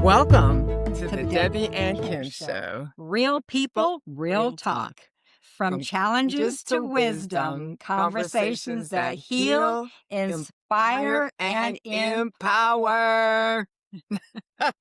Welcome to To the the Debbie Debbie and and Kim Kim Show. Real people, real Real talk. talk. From From challenges challenges to to wisdom, wisdom, conversations conversations that that heal, heal, inspire, inspire, and and empower.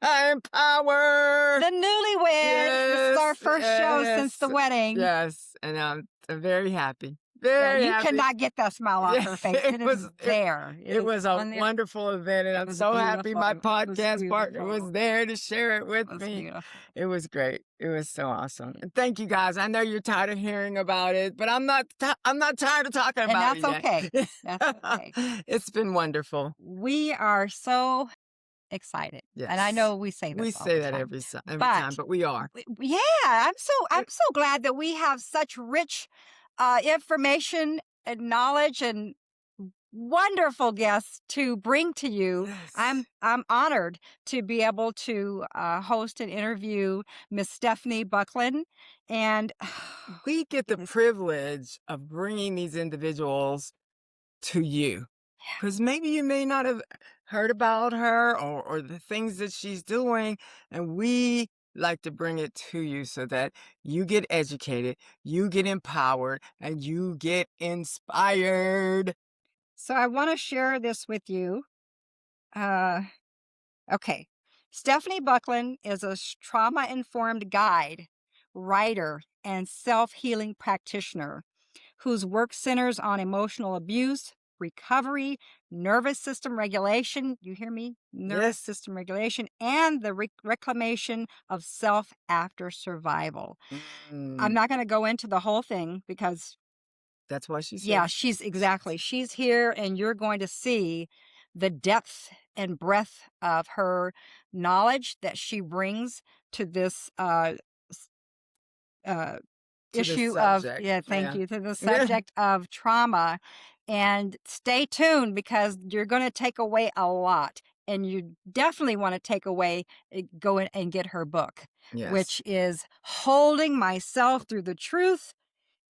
Empower. the newlyweds. This is our Yes, first show since the yes, wedding. yes. And I'm very happy. Yeah, Very you happy. cannot get that smile off Yeah, her face. It is there. It it is was a on there. wonderful event, and It I'm was so happy beautiful. my It was podcast partner beautiful. was there to share it with It was me. beautiful. It was great. It was so awesome. And thank you guys. I know you're tired of hearing about it, but I'm not tired of talking And about that's it yet. okay. That's okay. It's been wonderful. We are so excited. And I Yes. know we say We this all say the that time. every time, But but we are. yeah, I'm so glad that we have such rich information and knowledge and wonderful guests to bring to you. Yes. I'm honored to be able to host and interview Miss Stephanie Bucklin, and We get the goodness, privilege of bringing these individuals to you. Because maybe you may not have heard about her or the things that she's doing. And we like to bring it to you so that you get educated, you get empowered, and you get inspired. so I want to share this with you. Uh, okay, Stephanie Bucklin is a trauma-informed guide, writer, and self-healing practitioner whose work centers on emotional abuse, recovery, nervous system regulation. You hear me? Nervous Yes. system regulation and the reclamation of self after survival. I'm Mm, not going to go into the whole thing because, that's why she's yeah, here. she's here, and you're going to see the depth and breadth of her knowledge that she brings to this s- uh, To the issue of, subject. yeah, thank Yeah. you, to the Yeah. subject of trauma. And stay tuned because you're going to take away a lot, and you definitely want to take away, go in and get her book, Yes. which is Holding Myself Through the Truth.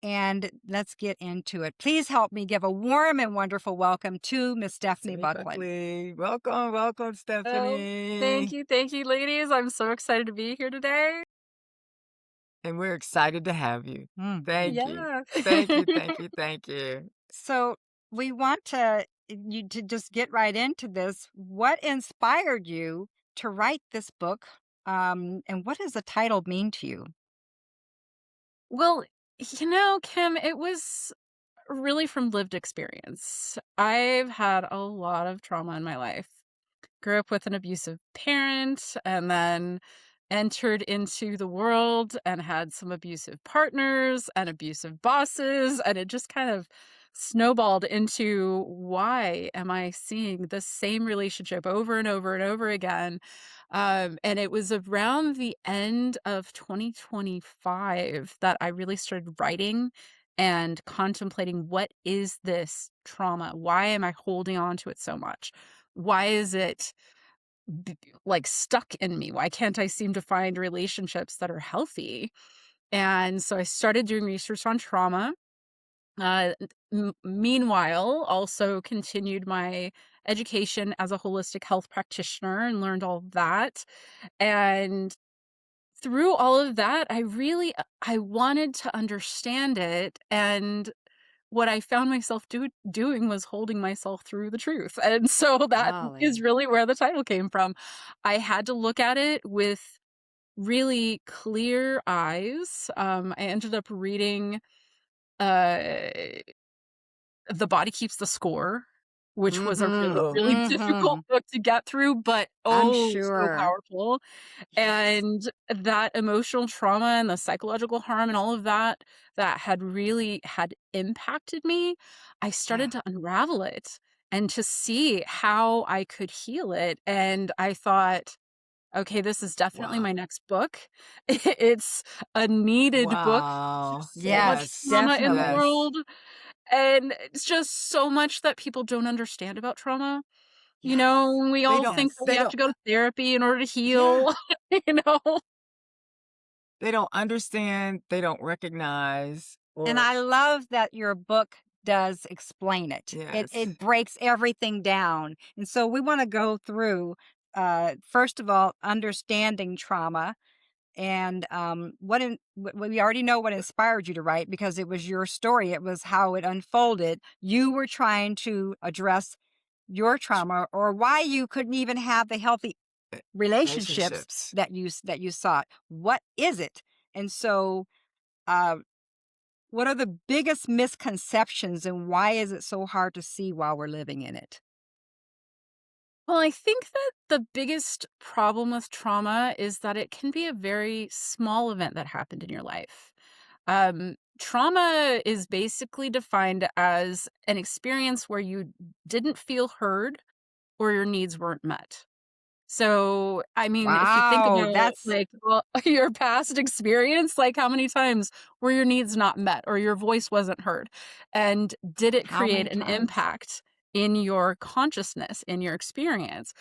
And let's get into it. Please help me give a warm and wonderful welcome to Miss Stephanie Stephanie Bucklin. Buckley. Welcome, welcome, Oh, Stephanie. thank you, ladies. I'm so excited to be here today. And we're excited to have you. Thank you. Yeah. Thank you, thank you, thank you. So we want you to just get right into this. What inspired you to write this book? And what does the title mean to you? Well, Kim, it was really from lived experience. I've had a lot of trauma in my life. Grew up with an abusive parent and then entered into the world and had some abusive partners and abusive bosses, and it just kind of snowballed into, why am I seeing the same relationship over and over and over again? And it was around the end of 2025 that I really started writing and contemplating, what is this trauma? Why am I holding on to it so much? Why is it like stuck in me? Why can't I seem to find relationships that are healthy? And so I started doing research on trauma. Meanwhile, also continued my education as a holistic health practitioner and learned all of that. And through all of that, I wanted to understand it. And what I found myself doing was holding myself through the truth. And so that is Golly. really where the title came from. I had to look at it with really clear eyes. I ended up reading uh, The Body Keeps the Score, which was a really, Mm-hmm. really difficult Mm-hmm. book to get through, but I'm oh, so sure. powerful. Yes. And that emotional trauma and the psychological harm and all of that, that had really had impacted me, I Yeah. started to unravel it and to see how I could heal it. And I thought, okay, this is definitely Wow. my next book. It's a needed book. Wow. So much Yes, Yes. trauma in the definitely. Yes. world, and it's just so much that people don't understand about trauma. Yes. We They all don't, think that Yes. we they have don't, to go to therapy in order to yeah. heal, you know? They don't understand, they don't recognize, And or, I love that your book does explain it. yes. It breaks everything down. And so we want to go through first of all, understanding trauma and we already know what inspired you to write because it was your story. It was how it unfolded. You were trying to address your trauma or why you couldn't even have the healthy relationships Relationships. that you sought. What is it? And so, uh, what are the biggest misconceptions and why is it so hard to see while we're living in it? Well, I think that the biggest problem with trauma is that it can be a very small event that happened in your life. Trauma is basically defined as an experience where you didn't feel heard or your needs weren't met. So, I mean, if you think Wow, about, that's like, well, your past experience, like, how many times were your needs not met or your voice wasn't heard? And did it how create many an times? impact in your consciousness, in your experience?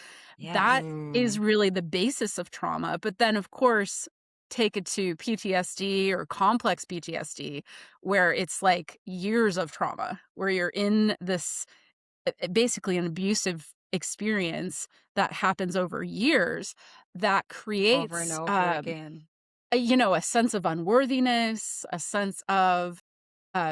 That Yes. is Mm. really the basis of trauma. But then, of course, take it to PTSD or complex PTSD, where it's like years of trauma, where you're in this basically an abusive experience that happens over years that Over and creates over again. a sense of unworthiness, a sense of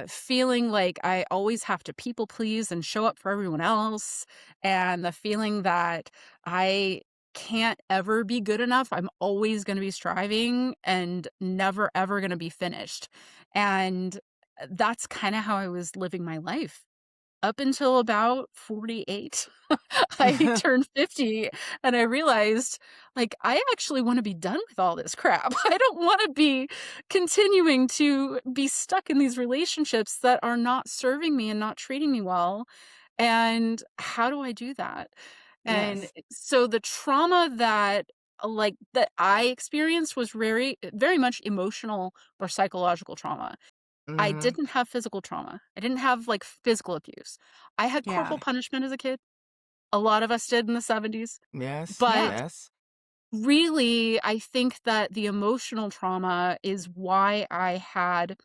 feeling like I always have to people please and show up for everyone else, and the feeling that I can't ever be good enough. I'm always going to be striving and never ever going to be finished. And that's kind of how I was living my life up until about 48. I turned 50 and I realized, like, I actually wanna be done with all this crap. I don't wanna be continuing to be stuck in these relationships that are not serving me and not treating me well, and how do I do that? And Yes. so the trauma that, that I experienced was very much emotional or psychological trauma. I Mhm. didn't have physical trauma. I didn't have, like, physical abuse. I had corporal Yeah. punishment as a kid. A lot of us did in the '70s. Yes, Yeah. But yes. really, I think that the emotional trauma is why I had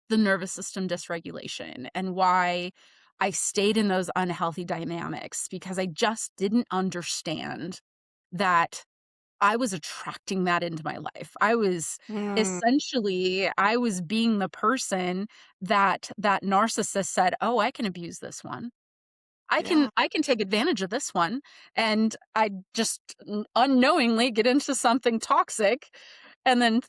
the nervous system dysregulation and why I stayed in those unhealthy dynamics because I just didn't understand that I was attracting that into my life. Mm, I was being the person that narcissist said, "Oh, I can abuse this one. Yeah. I can take advantage of this one." And I just unknowingly get into something toxic and then,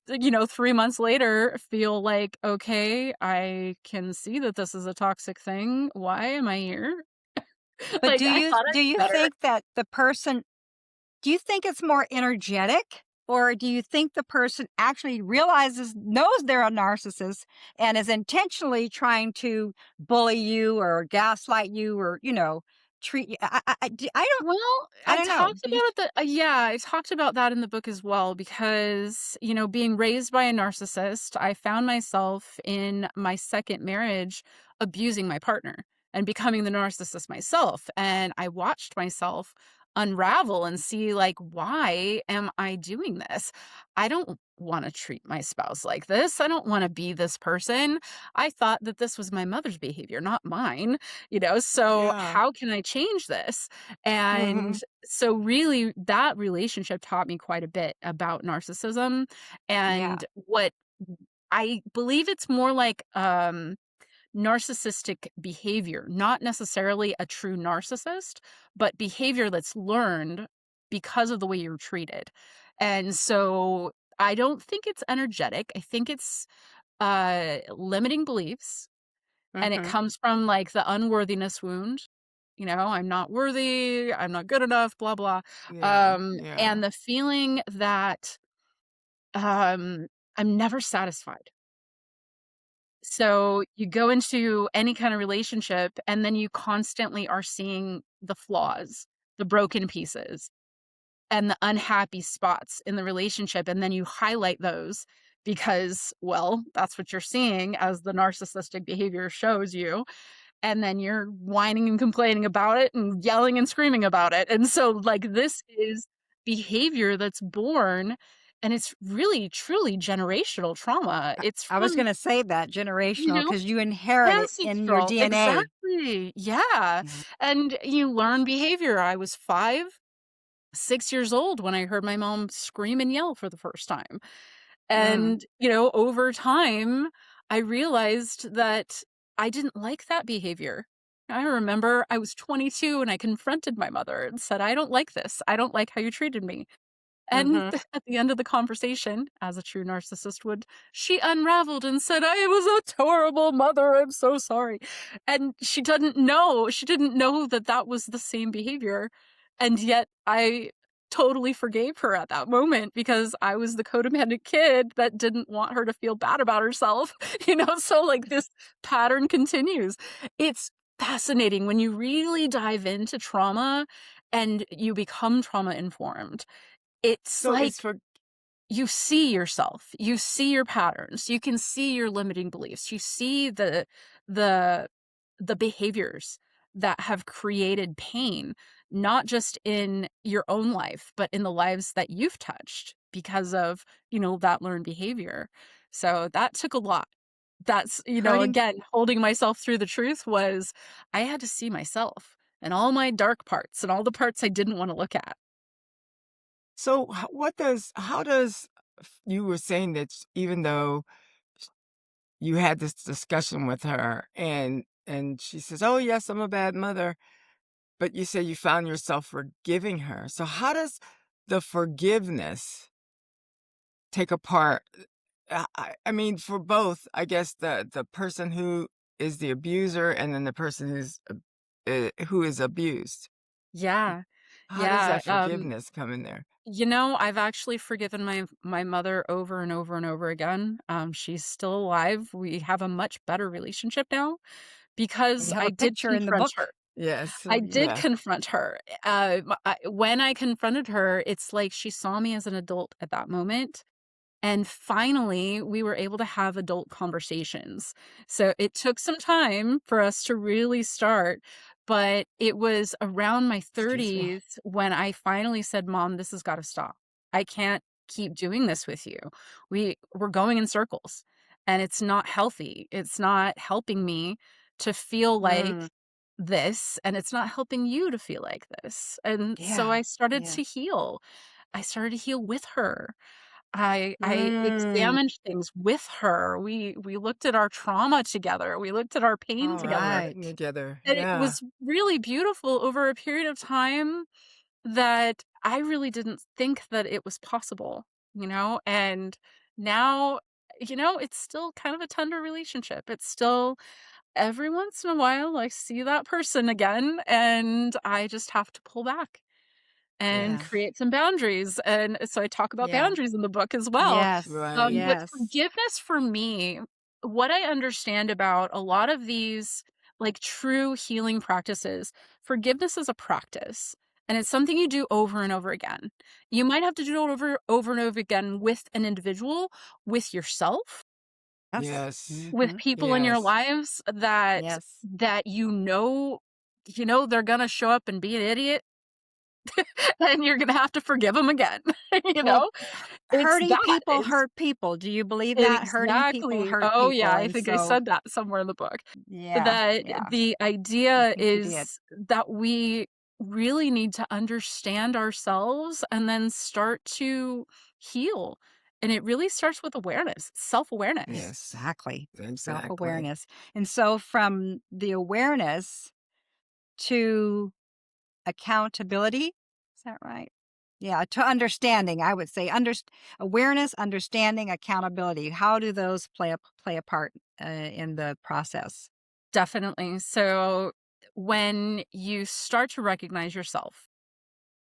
3 months later feel like, "Okay, I can see that this is a toxic thing. Why am I here?" but Like, I thought I do knew you better. think that the person do you think it's more energetic? Or do you think the person actually knows they're a narcissist and is intentionally trying to bully you or gaslight you or, treat you? Well, I don't know. Do you, I talked about that in the book as well because, being raised by a narcissist, I found myself in my second marriage abusing my partner and becoming the narcissist myself. And I watched myself unravel and see, like, why am I doing this? I don't want to treat my spouse like this. I don't want to be this person. I thought that this was my mother's behavior, not mine, so Yeah. how can I change this? And Mhm. so really that relationship taught me quite a bit about narcissism Yeah. and what I believe it's more like narcissistic behavior, not necessarily a true narcissist, but behavior that's learned because of the way you're treated. And so I don't think it's energetic. I think it's limiting beliefs, and it Mhm. comes from, like, the unworthiness wound. "I'm not worthy, I'm not good enough, blah, blah." Yeah. And Yeah. the feeling that, um, I'm never satisfied. So, you go into any kind of relationship, and then you constantly are seeing the flaws, the broken pieces, and the unhappy spots in the relationship, and then you highlight those because, well, that's what you're seeing as the narcissistic behavior shows you, and then you're whining and complaining about it and yelling and screaming about it. And so, like, this is behavior that's born, and it's really truly generational trauma. It's I was from, going to say that you generational know, because you inherit it in your ancestral. DNA. Exactly. Yeah. Mhm. And you learn behavior. I was 5. 6 years old when I heard my mom scream and yell for the first time. Mm. And, over time, I realized that I didn't like that behavior. I remember I was 22 and I confronted my mother and said, "I don't like this. I don't like how you treated me." And Mhm. at the end of the conversation, as a true narcissist would, she unraveled and said, "I was a horrible mother. I'm so sorry." And she didn't know that that was the same behavior. And yet I totally forgave her at that moment because I was the codependent kid that didn't want her to feel bad about herself. So like this pattern continues. It's fascinating when you really dive into trauma and you become trauma informed. It's So like it's for you see yourself, you see your patterns, you can see your limiting beliefs, you see the the behaviors that have created pain, not just in your own life, but in the lives that you've touched because of, that learned behavior. So that took a lot. That's, hurting. again, holding myself through the truth was I had to see myself and all my dark parts and all the parts I didn't want to look at. So how does you were saying that even though you had this discussion with her and she says, "Oh yes, I'm a bad mother," but you say you found yourself forgiving her. So how does the forgiveness take apart? I mean, for both, I guess the person who is the abuser and then the person who is abused. Yeah. How does Yeah, that forgiveness come in there? I've actually forgiven my mother over and over and over again. She's still alive. We have a much better relationship now We because have I a did picture in the confront book. her. Yes, I did yeah. confront her. When I confronted her, it's like she saw me as an adult at that moment, and finally, we were able to have adult conversations. So it took some time for us to really start, but it was around my Excuse me. 30s when I finally said, "Mom, this has got to stop. I can't keep doing this with you. We're going in circles and it's not healthy. It's not helping me to feel like Mm, this and it's not helping you to feel like this." And so Yeah. I started Yeah. to heal. I started to heal with her. I mm. examined things with her. We looked at our trauma together. We looked at our pain All together. Celebrating right. together, And it yeah. was really beautiful over a period of time that I really didn't think that it was possible, And now, it's still kind of a tender relationship. It's still every once in a while I see that person again and I just have to pull back and Yeah. Yes, create some boundaries, and so I talk about Yeah. boundaries in the book as well. Yes. right. But Yes. forgiveness for me, what I understand about a lot of these, like, true healing practices, forgiveness is a practice, and it's something you do over and over again. You might have to do it over and over again with an individual, with yourself, Yes. Yes, with Mhm. people in your yes. lives that Yes. that they're gonna show up and be an idiot, and you're gonna have to forgive them again, you Well, know? It's hurting that, people hurt people. Do you believe that? Hurting people exactly. hurt Oh, yeah, people. I And think I so, said that somewhere in the book. yeah. That Yeah. the I idea think you did. is that we really need to understand ourselves and then start to heal, and it really starts with awareness, self-awareness. Yes, Exactly. exactly. Self-awareness. And so from the awareness to accountability, is that right? Yeah, to understanding, I would say awareness, understanding, accountability. How do those play a part in the process? Definitely. So, when you start to recognize yourself,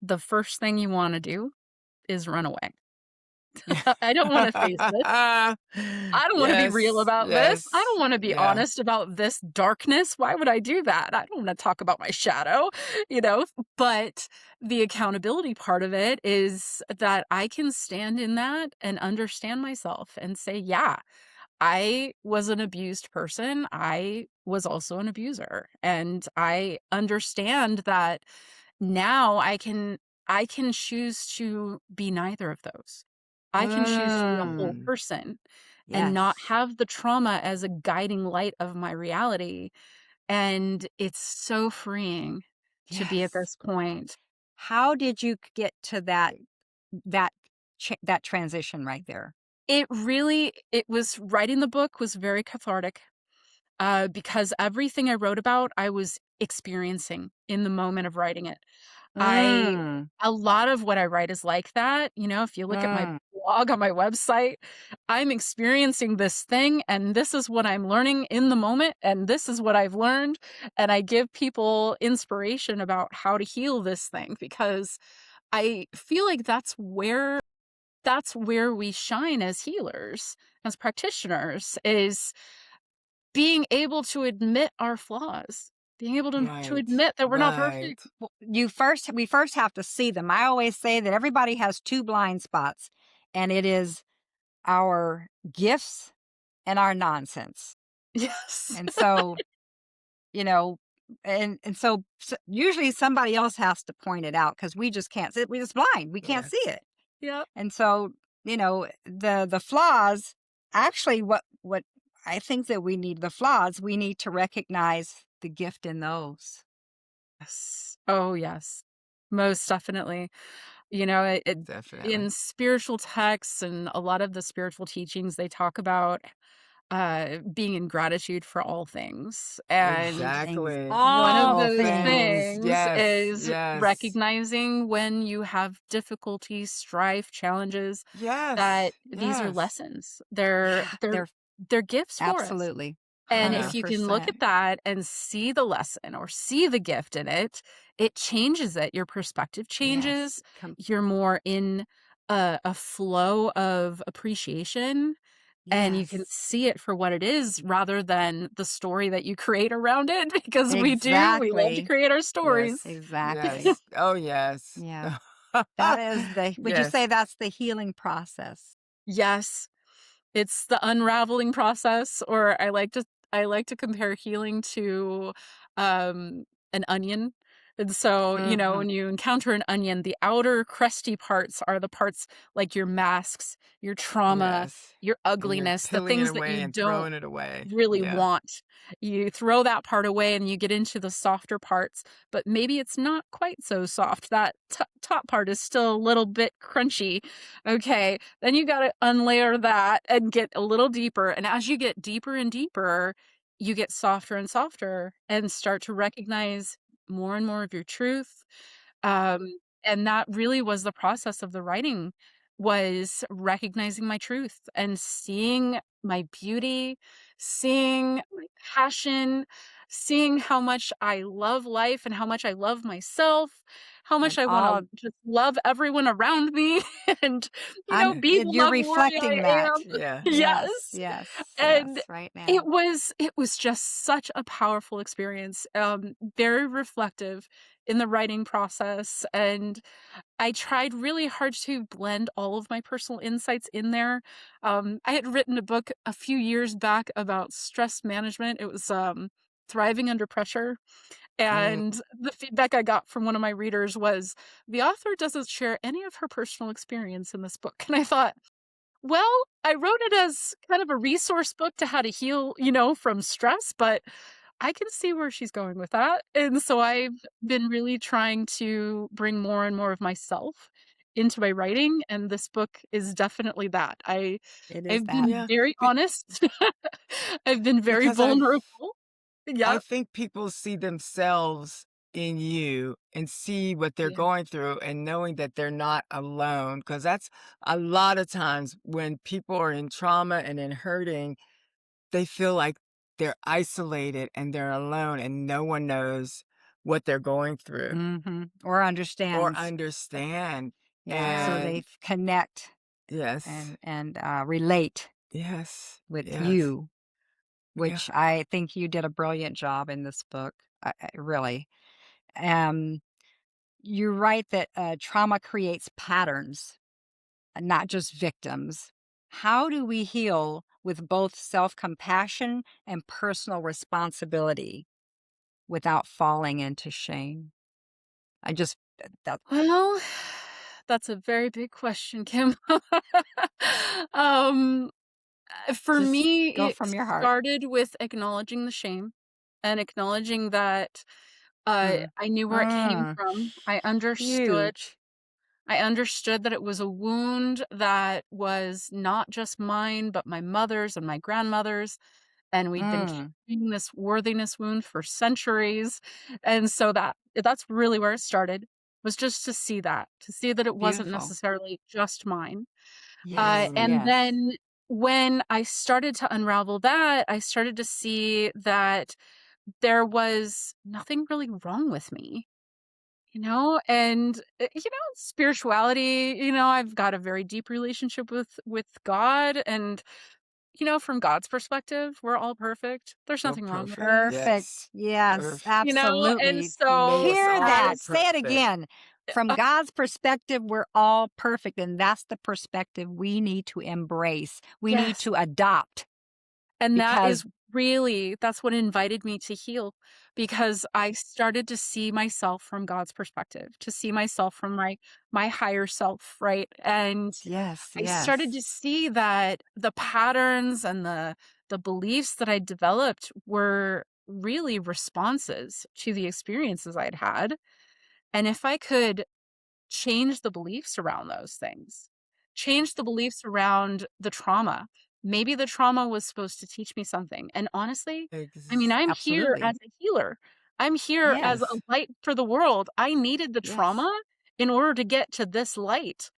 the first thing you wanna do is run away. I don't wanna face this. I don't wanna be real Yes, about this. I yes, don't wanna be yeah. honest about this darkness. Why would I do that? I don't wanna talk about my shadow, you know? But the accountability part of it is that I can stand in that and understand myself and say, "Yeah, I was an abused person. I was also an abuser." And I understand that now I can choose to be neither of those. I can choose to be a whole Mm, person and not Yes. have the trauma as a guiding light of my reality, and it's so freeing to be at Yes. this point. How did you get to that that transition right there? It was writing the book was very cathartic, because everything I wrote about, I was experiencing in the moment of writing it. I Mm, A lot of what I write is like that, if you look at my mm. blog on my website, I'm experiencing this thing, and this is what I'm learning in the moment, and this is what I've learned, and I give people inspiration about how to heal this thing because I feel like that's where we shine as healers, as practitioners, is being able to admit our flaws, being able to Right. admit that we're not Right. perfect. Well, we first have to see them. I always say that everybody has two blind spots, and it is our gifts and our nonsense. Yes. And so, you know, usually somebody else has to point it out because we just can't see it. We're just blind. We can't see Yes. it. Yep. And so, the flaws, actually what I think that the flaws, we need to recognize the gift in those. Yes. Oh, yes. Most definitely. It Definitely. in spiritual texts and a lot of the spiritual teachings, they talk about, being in gratitude for all things, and Things, Exactly. one of all All those things. things. things Yes. is Yes. recognizing when you have difficulties, strife, challenges, Yes. that these are Yes. lessons. They're Yeah, they're they're they're gifts for us. absolutely And Yeah. if you can look 100%. at that and see the lesson or see the gift in it, it changes it. Your perspective Yes. changes. You're more in a flow of appreciation, and you can Yes. see it for what it is rather than the story that you create around it because we love to Exactly. create our stories. Yes. Exactly. Yes. Oh, yes. Yeah. That is would you say Yes. that's the healing process? Yes. It's the unraveling process, or I like to compare healing to, an onion. And so, Mhm. when you encounter an onion, the outer crusty parts are the parts like your masks, your trauma, Yes. your And you're ugliness, the peeling it things that away you and don't throwing it away. really Yeah. want. You throw that part away and you get into the softer parts, but maybe it's not quite so soft. That top part is still a little bit crunchy. Okay, then you got to unlayer that and get a little deeper. And as you get deeper and deeper, you get softer and softer and start to recognize more and more of your truth. And that really was the process of the writing, was recognizing my truth and seeing my beauty, seeing my passion, seeing how much I love life and how much I love myself, how much And I want all to just love everyone around me and, be the you're love warrior reflecting I am. that. Yeah. Yes, Yes. yes, yes, And right it now. was it was just such a powerful experience, very reflective in the writing process, and I tried really hard to blend all of my personal insights in there. I had written a book a few years back about stress management. It was, Thriving Under Pressure, Mm. and the feedback I got from one of my readers was, "The author doesn't share any of her personal experience in this book." And I thought, well, I wrote it as kind of a resource book to how to heal, from stress, but I can see where she's going with that. And so I've been really trying to bring more and more of myself into my writing, and this book is definitely that. It is I've that. been Yeah. very Be- honest. I've been very because vulnerable. I Yep. think people see themselves in you and see what they're Yeah. going through and knowing that they're not alone. Because that's a lot of times when people are in trauma and in hurting, they feel like they're isolated and they're alone and no one knows what they're going through Mhm. Or or understands. understand. Yeah, so And they connect yes, and relate yes, with yes, you, yeah. which I think you did a brilliant job in this book, really. Um, you write that, trauma creates patterns, not just victims. How do we heal with both self-compassion and personal responsibility without falling into shame? I just that Well, that's a very big question, Kim. Um, for just me, go it from your heart. started with acknowledging the shame and acknowledging that Mm. I knew where it came Mm, from. huge. I understood that it was a wound that was not just mine, but my mother's and my grandmother's, and we'd been Mm, carrying this worthiness wound for centuries, and so that's really where it started, was just to see that it wasn't beautiful. necessarily just mine. Yes, And Mm, yes. then when I started to unravel that, I started to see that there was nothing really wrong with me, and spirituality, I've got a very deep relationship with God, and from God's perspective, we're all perfect. There's you're nothing wrong with perfect. me, Perfect. Yes. Yes, Perfect. and absolutely. He made so us Hear all that. I Say it perfect. again. From God's perspective, we're all perfect, and that's the perspective we need to embrace. We need yes. to adopt And because that's what invited me to heal, because I started to see myself from God's perspective, to see myself from my higher self, right? And yes, I started yes. to see that the patterns and the beliefs that I developed were really responses to the experiences I'd had. And if I could change the beliefs around those things, change the beliefs around the trauma. Maybe the trauma was supposed to teach me something. And honestly, I mean, I'm here as Absolutely. a healer. I'm here as a Yes. light for the world. I needed the Yes. trauma in order to get to this light.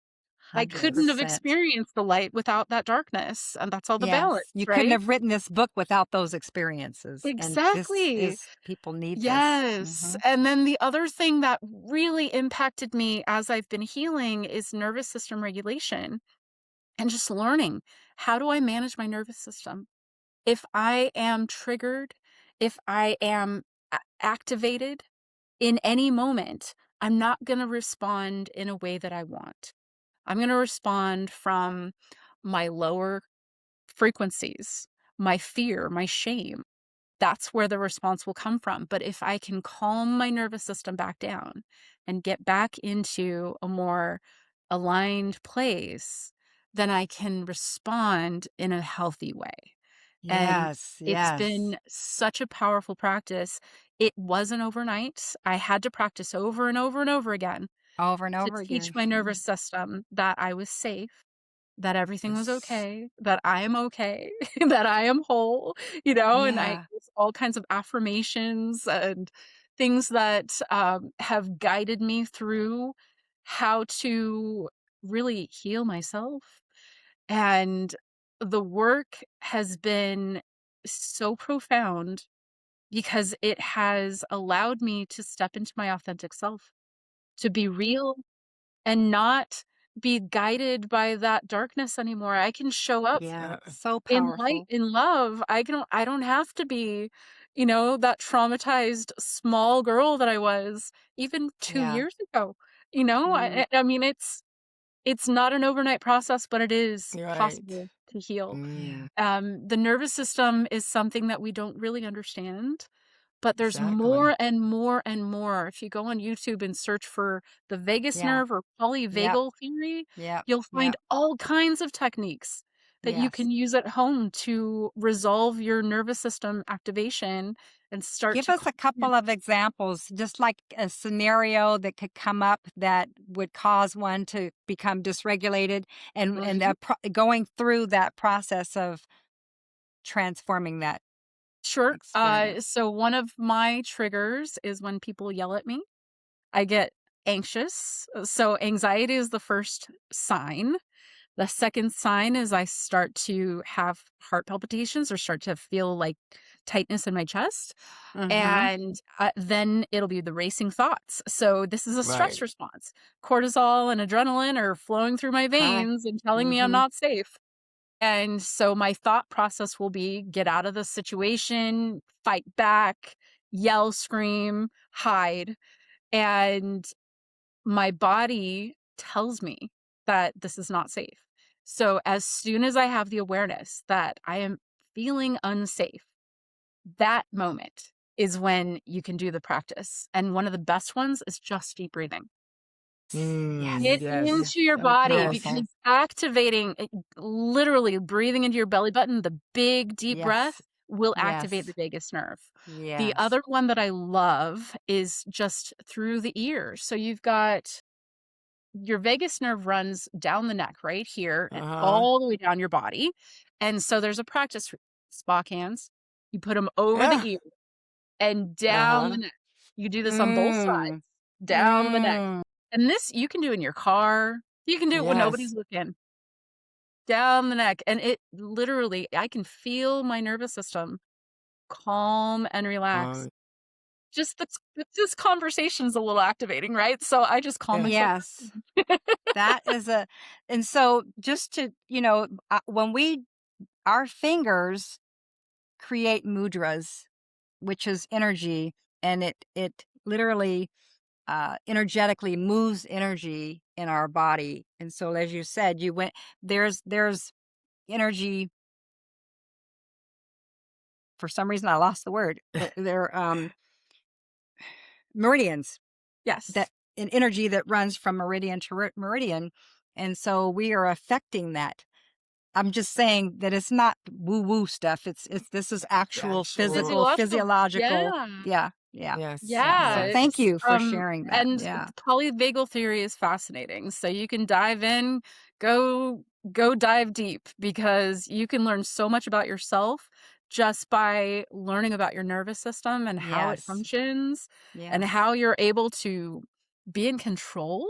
I couldn't have 100%. experienced the light without that darkness, and that's all the Yes. balance, You couldn't right? have written this book without those experiences. And this Exactly. is, people need this. Yes. And then the other thing that really impacted me as I've been healing is nervous system regulation, and just learning, how do I manage my nervous system? If I am triggered, if I am activated in any moment, I'm not going to respond in a way that I want. I'm going to respond from my lower frequencies, my fear, my shame. That's where the response will come from. But if I can calm my nervous system back down and get back into a more aligned place, then I can respond in a healthy way. And Yes. it's Yes. been such a powerful practice. It wasn't overnight. I had to practice over and over and over again Over and to over teach again. my nervous system that I was safe, that everything was Yes. okay, that I am okay, that I am whole, and I Yeah. use all kinds of affirmations and things that have guided me through how to really heal myself. And the work has been so profound because it has allowed me to step into my authentic self, to be real and not be guided by that darkness anymore. I can show up Yeah. Uh, So in light, powerful. in love. I don't have to be, that traumatized small girl that I was even 2 Yeah. years ago. Mm. I mean, it's not an overnight process, but it is right. possible to heal. Yeah. Mm, The nervous system is something that we don't really understand, but there's exactly. more and more and more. If you go on YouTube and search for the vagus Yeah. nerve or Yep. polyvagal theory, Yep. you'll find Yep. all kinds of techniques that you Yes. can use at home to resolve your nervous system activation and start Give to us calm a it. couple of examples, just like a scenario that could come up that would cause one to become dysregulated and Mhm. going through that process of transforming that Sure. experience. So one of my triggers is when people yell at me. I get anxious. So anxiety is the first sign. The second sign is I start to have heart palpitations or start to feel like tightness in my chest. Mm-hmm. And then it'll be the racing thoughts. So this is a stress Right. response. Cortisol and adrenaline are flowing through my Hi. veins and telling me I'm Mm-hmm. not safe. And so my thought process will be get out of the situation, fight back, yell, scream, hide. And my body tells me that this is not safe. So as soon as I have the awareness that I am feeling unsafe, that moment is when you can do the practice. And one of the best ones is just deep breathing. Mm, Get Yes. yes. into your So body, Yes. powerful. because activating, literally breathing into your belly button, the big deep breath, Yes. will activate the Yes. vagus nerve. The Yes. other one that I love is just through the ears. So you've got your vagus nerve runs down the neck right here and Uh-huh. all the way down your body. And so there's a practice Spock hands. You put them over the Yeah. ear and down the Uh-huh. neck. You do this on both sides, Mm. down the neck. Mm. And this you can do in your car. You can do it when nobody's Yes. looking. Down the neck. And it literally, I can feel my nervous system calm and relax. Oh, Just this conversation's a little activating, right? So I just calm yes. myself Yes. down. That is a and so just to, when our fingers create mudras, which is energy, and it literally energetically moves energy in our body. And so, as you said, there's energy. For some reason, I lost the word. They're meridians that Yes. an energy that runs from meridian to meridian, and so we are affecting that. I'm just saying that it's not woo woo stuff. It's this is The actual actual, physical, Physiological. physiological. Yeah. Yeah, yeah, yes, yeah. Yeah, So yes. thank it's, you for sharing that. and Yeah. polyvagal theory is fascinating. So you can dive in, go go dive deep because you can learn so much about yourself just by learning about your nervous system and how it Yes. functions and Yes. how you're able to be in control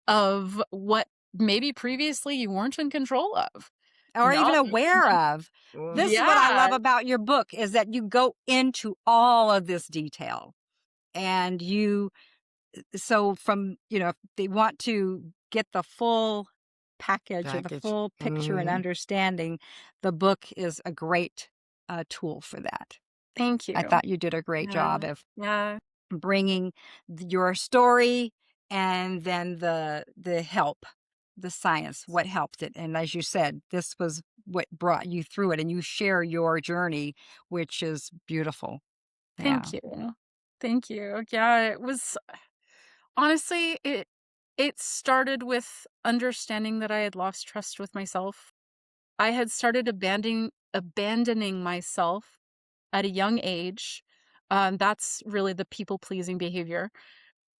of what maybe previously you weren't in control of. Or even No, aware of. This is what I yeah, love about your book is that you go into all of this detail, and so from, if they want to get the full package or the package. full picture and Mhm. understanding, the book is a great tool for that. thank I you. thought you did a great Yeah, job of yeah, bringing your story, and then the help, the science, what helped it. And as you said, this was what brought you through it, and you share your journey, which is beautiful. Yeah. thank you. Thank you. Yeah, it was honestly, it started with understanding that I had lost trust with myself. I had started abandoning myself at a young age. That's really the people-pleasing behavior.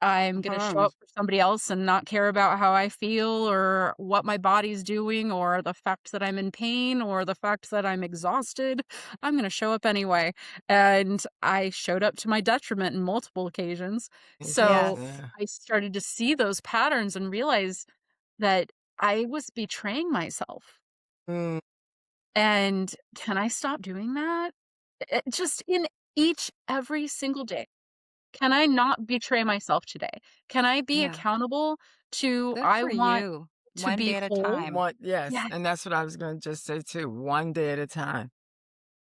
I'm gonna show Mhm. up for somebody else and not care about how I feel or what my body's doing or the fact that I'm in pain or the fact that I'm exhausted. I'm gonna show up anyway. And I showed up to my detriment in multiple occasions. So Yes. Yeah. I started to see those patterns and realize that I was betraying myself. Mm, And can I stop doing that? Just in every single day. Can I not betray myself today? Can I be Yeah. accountable to Good I for want you. to One be day at a whole? time. what yes, Yes, and that's what I was gonna just say too, one day at a time.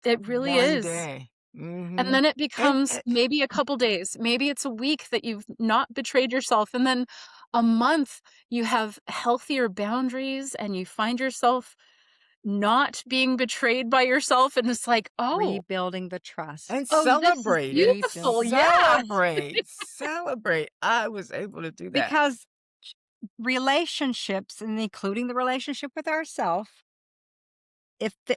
it really One is. day. And Mhm. then it And becomes maybe a couple days, maybe it's a week that you've not betrayed yourself, and then a month you have healthier boundaries and you find yourself not being betrayed by yourself, and it's like, "Oh, Rebuilding the trust. and oh, this is celebrate it. beautiful." Rebuilding the Yeah. trust. Celebrate, celebrate. I was able to do that. Because relationships, and including the relationship with ourselves, if the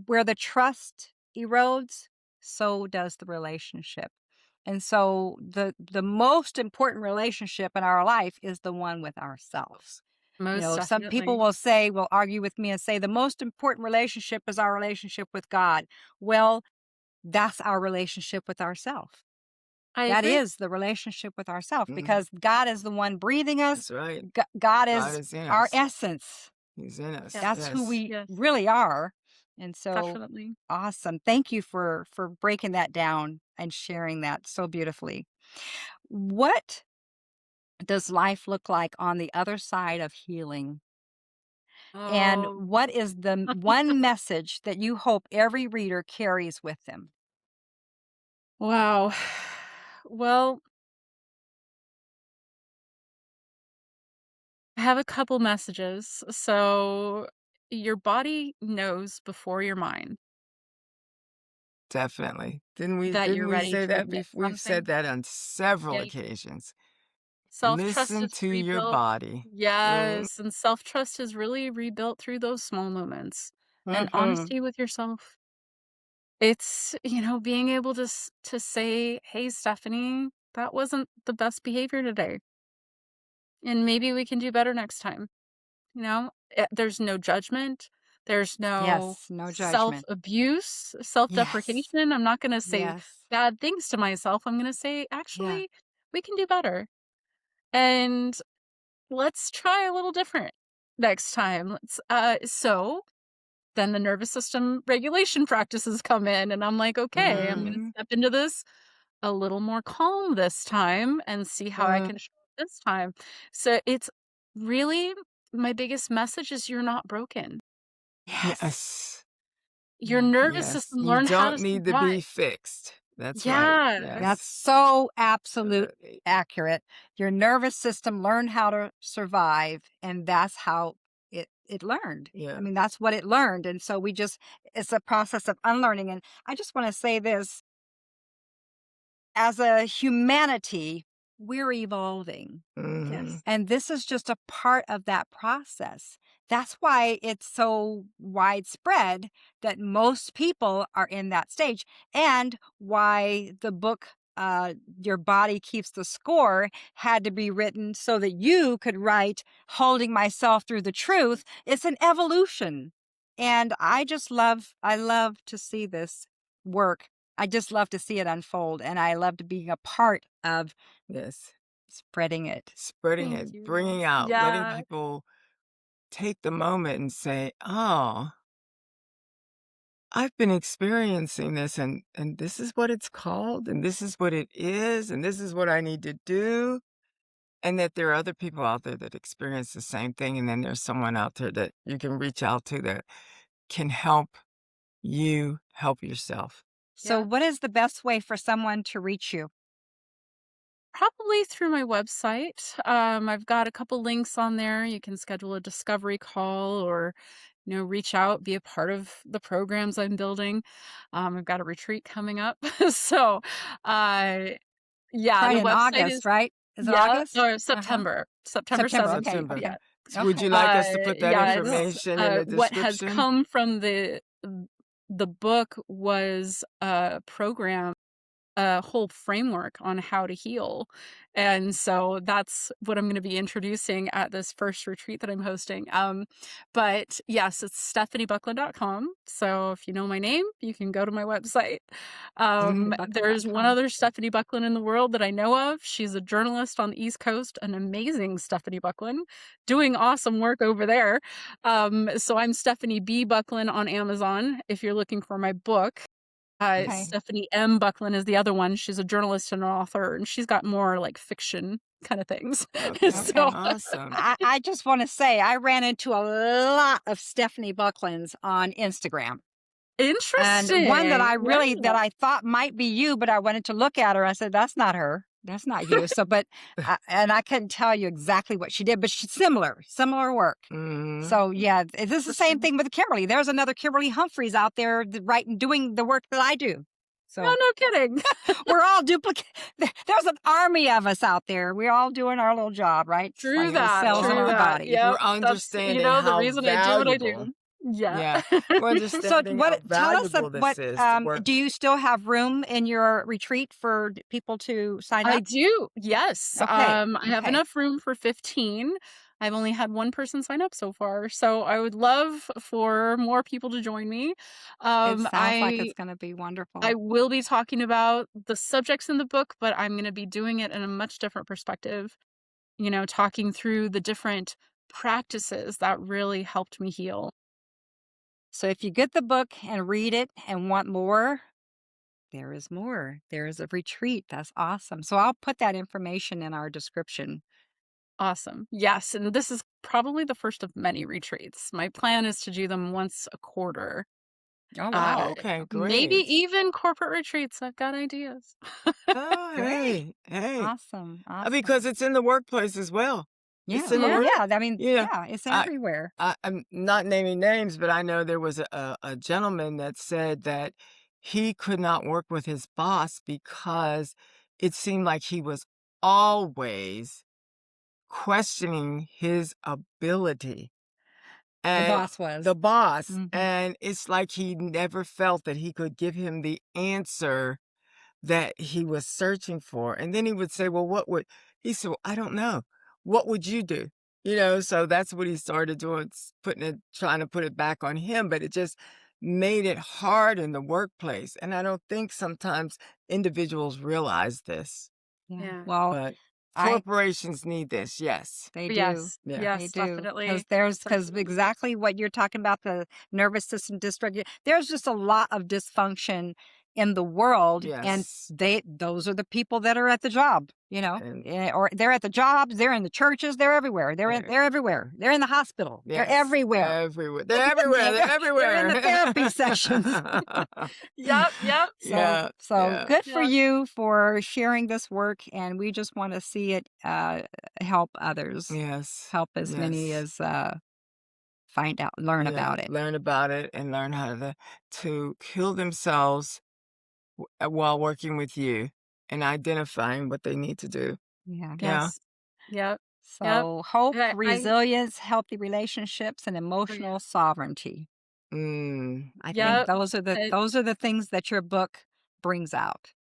where the trust erodes, so does the relationship. And so the most important relationship in our life is the one with ourselves. Most Some people definitely. will argue with me and say the most important relationship is our relationship with God. Well, that's our relationship with ourselves. I That agree. is the relationship with ourselves, Mhm. because God is the one breathing us. That's right. God God is is in our us. essence. He's in us. That's Yes. who Yes. we Yes. really are. And so Definitely. awesome. Thank you for breaking that down and sharing that so beautifully. What does life look like on the other side of healing? And Oh, what is the one message that you hope every reader carries with them? wow. Well, I have a couple messages. So, your body knows before your mind Definitely. Didn't we that didn't you're we ready say to that admit before? We've said something. that on several Yeah, occasions. self-trust Listen is to your rebuilt. body. Mm, Yes, and self-trust is really rebuilt through those small moments and Mhm. honesty with yourself. It's, being able to say, "Hey, Stephanie, that wasn't the best behavior today, and maybe we can do better next time." There's no judgment. There's no Yes, no judgment. self-abuse, Yes, self-deprecation. I'm not gonna say yes, bad things to myself. I'm gonna say, yeah, "Actually, we can do better, and let's try a little different next time." So then the nervous system regulation practices come in, and I'm like, "Okay, I'm gonna Mhm. step into this a little more calm this time and see how I Uh, can show up this time." So it's really my biggest message is you're not broken. yes, yes. Your yes. nervous Yes. system You learned how to don't need to survive. be fixed. That's right. That's Yes. Yes. so absolute Right. accurate. Your nervous system learned how to survive, and that's how it learned. I Yeah. mean, that's what it learned. And so it's a process of unlearning. And I just want to say this, as a humanity, we're evolving. Mhm. Yes. And this is just a part of that process. That's why it's so widespread that most people are in that stage, and why the book, Your Body Keeps the Score, had to be written so that you could write Holding Myself Through the Truth. It's an evolution. And I love to see this work. I just love to see it unfold. And I love to be a part of Yes. spreading it. Spreading Thank it, you. bringing out, letting Yeah. people take the moment and say, "Oh, I've been experiencing this and this is what it's called and this is what it is and this is what I need to do." And that there are other people out there that experience the same thing, and then there's someone out there that you can reach out to that can help you help yourself. So, Yeah. what is the best way for someone to reach you? Probably through my website. I've got a couple links on there. You can schedule a discovery call or, reach out, be a part of the programs I'm building. I've got a retreat coming up. So, uh, yeah, Right the in website August, is, right? Is it yeah, August? or Uh-huh. September September. 7th. Okay. September. Okay. Yeah. Would Okay. you like us to put that Yeah, it's, information in the what has description? come from the book was a program, a whole framework on how to heal. And so that's what I'm going to be introducing at this first retreat that I'm hosting. But yes, it's stephaniebucklin.com. So if you know my name, you can go to my website. Mhm. There's one StephanieBucklin.com. other Stephanie Bucklin in the world that I know of. She's a journalist on the East Coast, an amazing Stephanie Bucklin, doing awesome work over there. So I'm Stephanie B. Bucklin on Amazon if you're looking for my book. Okay. Stephanie M. Bucklin is the other one. She's a journalist and an author, and she's got more like fiction kind of things. Okay, So Okay. awesome. I just want to say I ran into a lot of Stephanie Bucklins on Instagram. And one that interesting. I really that Yeah. I thought might be you, but I wanted to look at her. I said, "That's not her. That's not you." So, but and I couldn't tell you exactly what she did, but she's similar work. Mhm. So yeah, this is the same Interesting. thing with Kimberly. There's another Kimberly Humphreys out there writing, doing the work that I do. No, So no kidding. we're all duplicate. There's an army of us out there. We're all doing our little job, right? Just like True the that. cells in True our Well, that. body. we're Yep. That's, understanding the how reason I do what I valuable. do. Yeah. Yeah, we're So understanding how what? Tell us valuable what. this is, the work. Do you still have room in your retreat for people to sign I up? do. Yes. Okay. I have Okay. enough room for 15. I've only had one person sign up so far, so I would love for more people to join me. It Um, sounds like I it's going to be I wonderful. will be talking about the subjects in the book, but I'm going to be doing it in a much different perspective. Talking through the different practices that really helped me heal. So if you get the book and read it and want more, there is more. There is a retreat. That's awesome. So I'll put that information in our description. Awesome. Yes, and this is probably the first of many retreats. My plan is to do them once a quarter. Oh Uh, wow. Oh, okay, maybe great. even corporate retreats. I've got ideas. Oh, Great. hey, hey. Awesome. Awesome. Because it's in the workplace as well. It's Yeah. in the Oh Yeah. work. yeah. I mean, Yeah, yeah, it's I everywhere. I'm not naming names, but I know there was a gentleman that said that he could not work with his boss because it seemed like he was always questioning his ability. The and boss was. the boss, Mhm. and it's like he never felt that he could give him the answer that he was searching for. And then he would say, "Well, what would," he said, "Well, I don't know. What would you do?" So that's what he started doing, trying to put it back on him, but it just made it hard in the workplace. And I don't think sometimes individuals realize this, Yeah. Yeah. Well, but I corporations need this. Yes. they do. Yes. Yeah. They Yes, do. Because definitely. because Definitely. exactly what you're talking about, the nervous system dysregulation. There's just a lot of dysfunction in the world, and Yes. those are the people that are at the job, And or they're at the jobs, they're in the churches, they're everywhere. they're, They're everywhere. They're in the hospital. They're yes, everywhere. everywhere. They're everywhere. They're They're in everywhere. the therapy sessions. Yep, yep, So Yeah. so Yeah. good for yeah, you for sharing this work, and we just want to see it help others, Yes. help as many Yes. as learn Yeah. about it. Learn about it and learn how to heal themselves while working with you and identifying what they need to do. Yeah. Yeah. yes. Yep, yep. So hope, I resilience, healthy relationships, and oh, yeah. emotional sovereignty. I think Yep. I those are the things that your book brings out.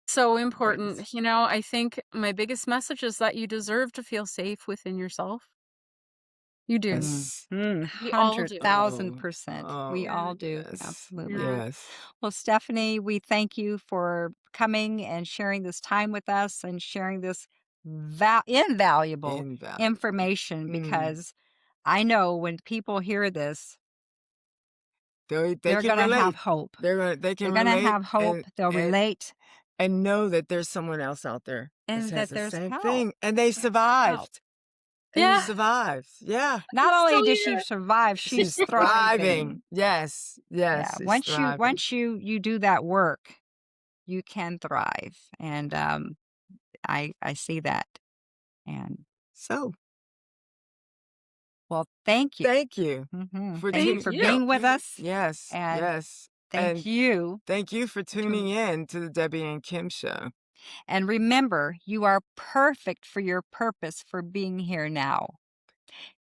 So Great. important. I think my biggest message is that you deserve to feel safe within yourself. You do. Yes. We all do. 100,000%. We Oh, all do. yes. Absolutely. Yeah. Yes. Well, Stephanie, we thank you for coming and sharing this time with us and sharing this invaluable Invaluable. information, Mm. because I know when people hear this, They they're can going to have relate. hope. They They're can going to relate have hope. They'll and relate, know that there's someone else out there that and has that the there's same help. thing, and they There's help. survived. And you Yeah. survived. Yeah. Not I'm only still did she here. survive, she's She's thriving. thriving. Yes. Yeah. Yes, she's thriving. Once you do that work, you can thrive. And I see that. And So, well, thank you. thank you for Thank you Thank for you. being with us. Yes, And yes. thank And you thank you for tuning to, in to the Debbie and Kim show. and remember, you are perfect for your purpose for being here now.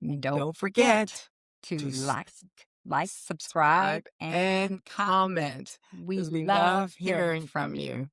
And don't Don't forget forget to to like, subscribe, subscribe and and comment. comment We because we love love hearing hearing from from you. you.